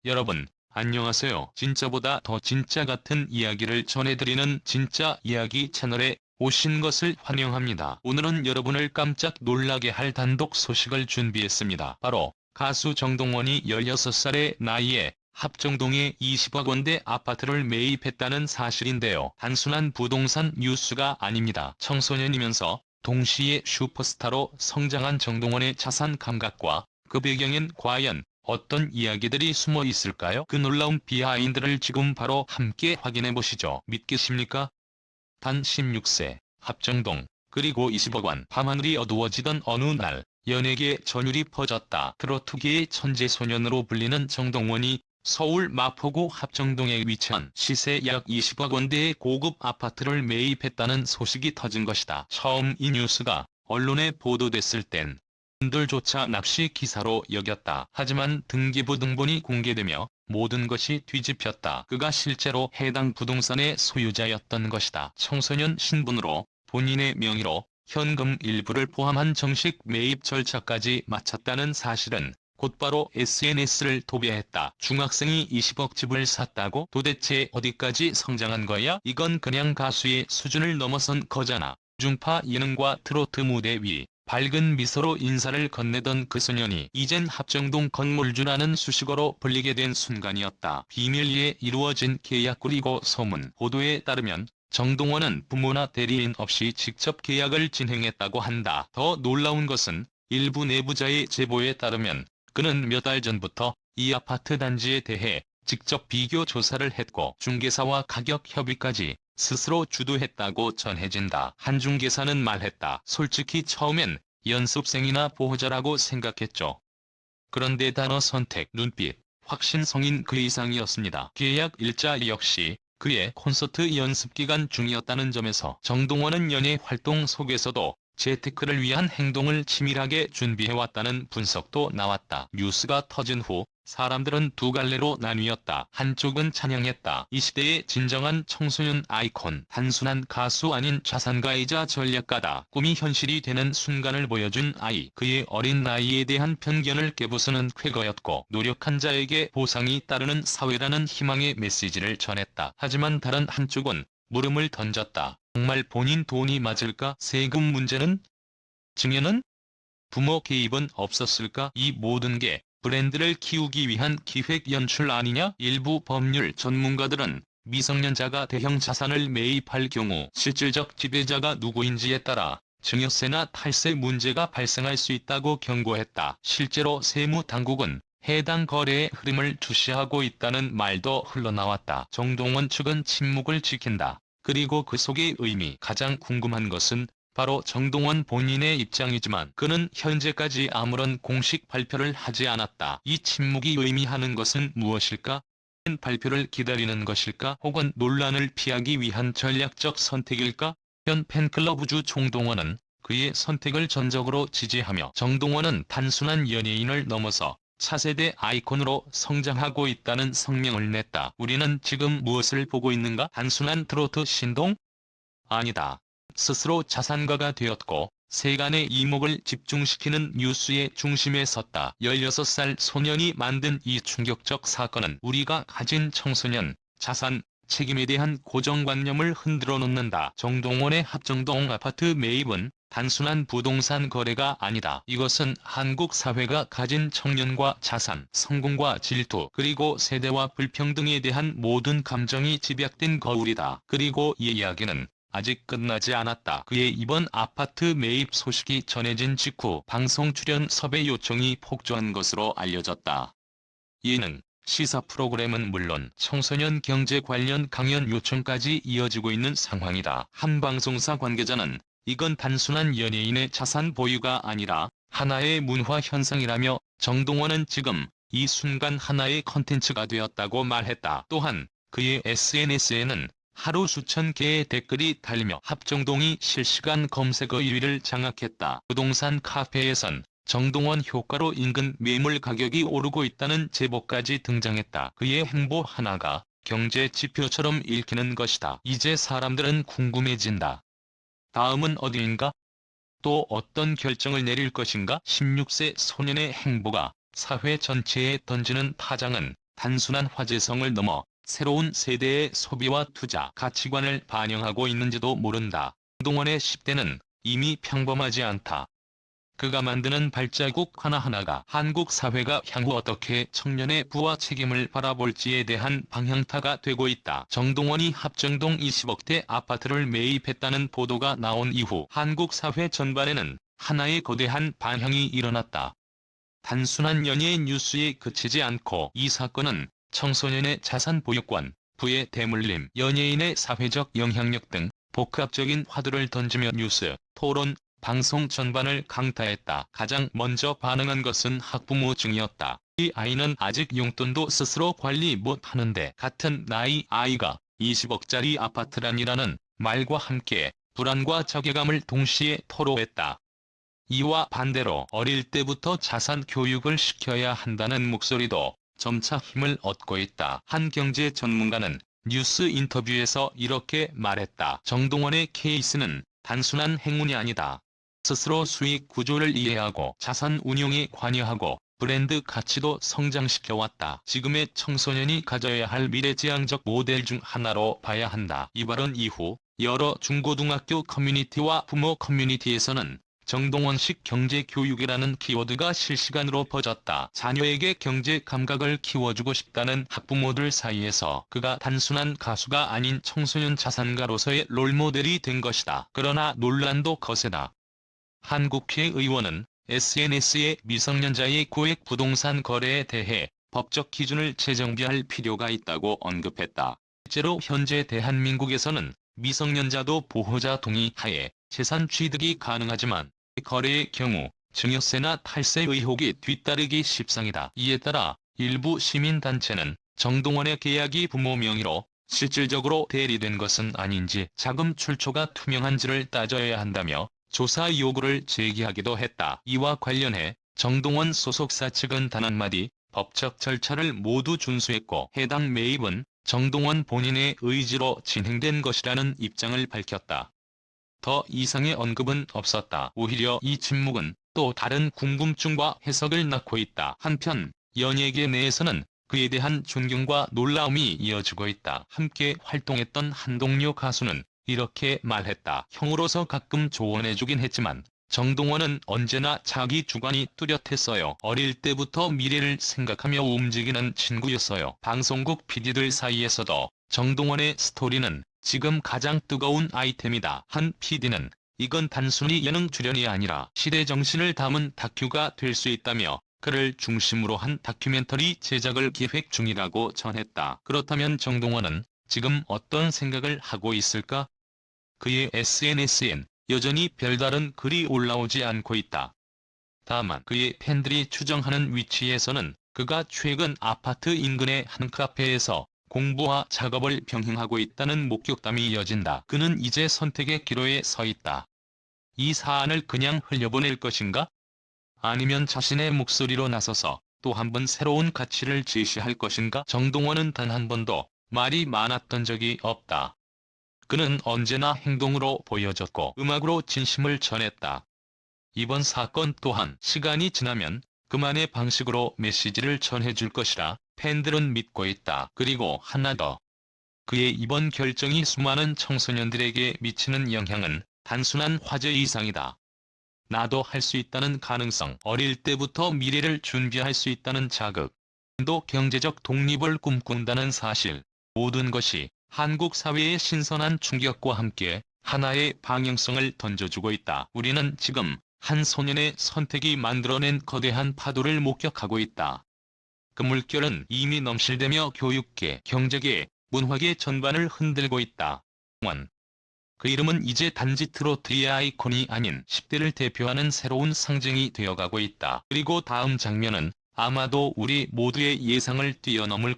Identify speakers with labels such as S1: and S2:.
S1: 여러분, 안녕하세요. 진짜보다 더 진짜 같은 이야기를 전해드리는 진짜 이야기 채널에 오신 것을 환영합니다. 오늘은 여러분을 깜짝 놀라게 할 단독 소식을 준비했습니다. 바로 가수 정동원이 16살의 나이에 합정동에 20억 원대 아파트를 매입했다는 사실인데요. 단순한 부동산 뉴스가 아닙니다. 청소년이면서 동시에 슈퍼스타로 성장한 정동원의 자산 감각과 그 배경엔 과연 어떤 이야기들이 숨어 있을까요? 그 놀라운 비하인드를 지금 바로 함께 확인해 보시죠. 믿기십니까? 단 16세, 합정동, 그리고 20억 원. 밤하늘이 어두워지던 어느 날, 연예계 전율이 퍼졌다. 트로트계의 천재소년으로 불리는 정동원이 서울 마포구 합정동에 위치한 시세 약 20억 원대의 고급 아파트를 매입했다는 소식이 터진 것이다. 처음 이 뉴스가 언론에 보도됐을 땐 들조차 납치 기사로 여겼다. 하지만 등기부 등본이 공개되며 모든 것이 뒤집혔다. 그가 실제로 해당 부동산의 소유자였던 것이다. 청소년 신분으로 본인의 명의로 현금 일부를 포함한 정식 매입 절차까지 마쳤다는 사실은 곧바로 SNS를 도배했다. 중학생이 20억 집을 샀다고? 도대체 어디까지 성장한 거야? 이건 그냥 가수의 수준을 넘어선 거잖아. 중파 예능과 트로트 무대 위 밝은 미소로 인사를 건네던 그 소년이 이젠 합정동 건물주라는 수식어로 불리게 된 순간이었다. 비밀리에 이루어진 계약 그리고 소문 보도에 따르면 정동원은 부모나 대리인 없이 직접 계약을 진행했다고 한다. 더 놀라운 것은 일부 내부자의 제보에 따르면 그는 몇 달 전부터 이 아파트 단지에 대해 직접 비교 조사를 했고 중개사와 가격 협의까지 스스로 주도했다고 전해진다. 한 중개사는 말했다. 솔직히 처음엔 연습생이나 보호자라고 생각했죠. 그런데 단어 선택, 눈빛, 확신성인 그 이상이었습니다. 계약 일자 역시 그의 콘서트 연습 기간 중이었다는 점에서 정동원은 연예 활동 속에서도 재테크를 위한 행동을 치밀하게 준비해왔다는 분석도 나왔다. 뉴스가 터진 후 사람들은 두 갈래로 나뉘었다. 한쪽은 찬양했다. 이 시대의 진정한 청소년 아이콘, 단순한 가수 아닌 자산가이자 전략가다. 꿈이 현실이 되는 순간을 보여준 아이. 그의 어린 나이에 대한 편견을 깨부수는 쾌거였고 노력한 자에게 보상이 따르는 사회라는 희망의 메시지를 전했다. 하지만 다른 한쪽은 물음을 던졌다. 정말 본인 돈이 맞을까? 세금 문제는? 증여는? 부모 개입은 없었을까? 이 모든 게 브랜드를 키우기 위한 기획 연출 아니냐? 일부 법률 전문가들은 미성년자가 대형 자산을 매입할 경우 실질적 지배자가 누구인지에 따라 증여세나 탈세 문제가 발생할 수 있다고 경고했다. 실제로 세무당국은 해당 거래의 흐름을 주시하고 있다는 말도 흘러나왔다. 정동원 측은 침묵을 지킨다. 그리고 그 속의 의미, 가장 궁금한 것은 바로 정동원 본인의 입장이지만 그는 현재까지 아무런 공식 발표를 하지 않았다. 이 침묵이 의미하는 것은 무엇일까? 발표를 기다리는 것일까? 혹은 논란을 피하기 위한 전략적 선택일까? 현 팬클럽주 정동원은 그의 선택을 전적으로 지지하며 정동원은 단순한 연예인을 넘어서 차세대 아이콘으로 성장하고 있다는 성명을 냈다. 우리는 지금 무엇을 보고 있는가? 단순한 트로트 신동? 아니다. 스스로 자산가가 되었고 세간의 이목을 집중시키는 뉴스의 중심에 섰다. 16살 소년이 만든 이 충격적 사건은 우리가 가진 청소년, 자산, 책임에 대한 고정관념을 흔들어 놓는다. 정동원의 합정동 아파트 매입은 단순한 부동산 거래가 아니다. 이것은 한국 사회가 가진 청년과 자산, 성공과 질투, 그리고 세대와 불평등에 대한 모든 감정이 집약된 거울이다. 그리고 이 이야기는 아직 끝나지 않았다. 그의 이번 아파트 매입 소식이 전해진 직후 방송 출연 섭외 요청이 폭주한 것으로 알려졌다. 예능, 시사 프로그램은 물론 청소년 경제 관련 강연 요청까지 이어지고 있는 상황이다. 한 방송사 관계자는 이건 단순한 연예인의 자산 보유가 아니라 하나의 문화 현상이라며 정동원은 지금 이 순간 하나의 컨텐츠가 되었다고 말했다. 또한 그의 SNS에는 하루 수천 개의 댓글이 달리며 합정동이 실시간 검색어 1위를 장악했다. 부동산 카페에선 정동원 효과로 인근 매물 가격이 오르고 있다는 제보까지 등장했다. 그의 행보 하나가 경제 지표처럼 읽히는 것이다. 이제 사람들은 궁금해진다. 다음은 어디인가? 또 어떤 결정을 내릴 것인가? 16세 소년의 행보가 사회 전체에 던지는 파장은 단순한 화제성을 넘어 새로운 세대의 소비와 투자 가치관을 반영하고 있는지도 모른다. 정동원의 10대는 이미 평범하지 않다. 그가 만드는 발자국 하나하나가 한국 사회가 향후 어떻게 청년의 부와 책임을 바라볼지에 대한 방향타가 되고 있다. 정동원이 합정동 20억대 아파트를 매입했다는 보도가 나온 이후 한국 사회 전반에는 하나의 거대한 반향이 일어났다. 단순한 연예인 뉴스에 그치지 않고 이 사건은 청소년의 자산 보유권, 부의 대물림, 연예인의 사회적 영향력 등 복합적인 화두를 던지며 뉴스, 토론, 방송 전반을 강타했다. 가장 먼저 반응한 것은 학부모 중이었다. 이 아이는 아직 용돈도 스스로 관리 못하는데 같은 나이 아이가 20억짜리 아파트란이라는 말과 함께 불안과 자괴감을 동시에 토로했다. 이와 반대로 어릴 때부터 자산 교육을 시켜야 한다는 목소리도 점차 힘을 얻고 있다. 한 경제 전문가는 뉴스 인터뷰에서 이렇게 말했다. 정동원의 케이스는 단순한 행운이 아니다. 스스로 수익 구조를 이해하고 자산 운용에 관여하고 브랜드 가치도 성장시켜왔다. 지금의 청소년이 가져야 할 미래지향적 모델 중 하나로 봐야 한다. 이 발언 이후 여러 중고등학교 커뮤니티와 부모 커뮤니티에서는 정동원식 경제교육이라는 키워드가 실시간으로 퍼졌다. 자녀에게 경제 감각을 키워주고 싶다는 학부모들 사이에서 그가 단순한 가수가 아닌 청소년 자산가로서의 롤모델이 된 것이다. 그러나 논란도 거세다. 한 국회의원은 SNS에 미성년자의 고액 부동산 거래에 대해 법적 기준을 재정비할 필요가 있다고 언급했다. 실제로 현재 대한민국에서는 미성년자도 보호자 동의 하에 재산 취득이 가능하지만 거래의 경우 증여세나 탈세 의혹이 뒤따르기 십상이다. 이에 따라 일부 시민단체는 정동원의 계약이 부모 명의로 실질적으로 대리된 것은 아닌지 자금 출처가 투명한지를 따져야 한다며 조사 요구를 제기하기도 했다. 이와 관련해 정동원 소속사 측은 단 한마디 법적 절차를 모두 준수했고 해당 매입은 정동원 본인의 의지로 진행된 것이라는 입장을 밝혔다. 더 이상의 언급은 없었다. 오히려 이 침묵은 또 다른 궁금증과 해석을 낳고 있다. 한편 연예계 내에서는 그에 대한 존경과 놀라움이 이어지고 있다. 함께 활동했던 한 동료 가수는 이렇게 말했다. 형으로서 가끔 조언해주긴 했지만 정동원은 언제나 자기 주관이 뚜렷했어요. 어릴 때부터 미래를 생각하며 움직이는 친구였어요. 방송국 PD들 사이에서도 정동원의 스토리는 지금 가장 뜨거운 아이템이다. 한 PD는 이건 단순히 예능 출연이 아니라 시대 정신을 담은 다큐가 될 수 있다며 그를 중심으로 한 다큐멘터리 제작을 기획 중이라고 전했다. 그렇다면 정동원은 지금 어떤 생각을 하고 있을까? 그의 SNS엔 여전히 별다른 글이 올라오지 않고 있다. 다만 그의 팬들이 추정하는 위치에서는 그가 최근 아파트 인근의 한 카페에서 공부와 작업을 병행하고 있다는 목격담이 이어진다. 그는 이제 선택의 기로에 서 있다. 이 사안을 그냥 흘려보낼 것인가? 아니면 자신의 목소리로 나서서 또 한 번 새로운 가치를 제시할 것인가? 정동원은 단 한 번도 말이 많았던 적이 없다. 그는 언제나 행동으로 보여줬고 음악으로 진심을 전했다. 이번 사건 또한 시간이 지나면 그만의 방식으로 메시지를 전해줄 것이라 팬들은 믿고 있다. 그리고 하나 더. 그의 이번 결정이 수많은 청소년들에게 미치는 영향은 단순한 화제 이상이다. 나도 할 수 있다는 가능성, 어릴 때부터 미래를 준비할 수 있다는 자극, 또 경제적 독립을 꿈꾼다는 사실, 모든 것이 한국 사회의 신선한 충격과 함께 하나의 방향성을 던져주고 있다. 우리는 지금 한 소년의 선택이 만들어낸 거대한 파도를 목격하고 있다. 그 물결은 이미 넘실대며 교육계, 경제계, 문화계 전반을 흔들고 있다. 그 이름은 이제 단지 트로트의 아이콘이 아닌 10대를 대표하는 새로운 상징이 되어가고 있다. 그리고 다음 장면은 아마도 우리 모두의 예상을 뛰어넘을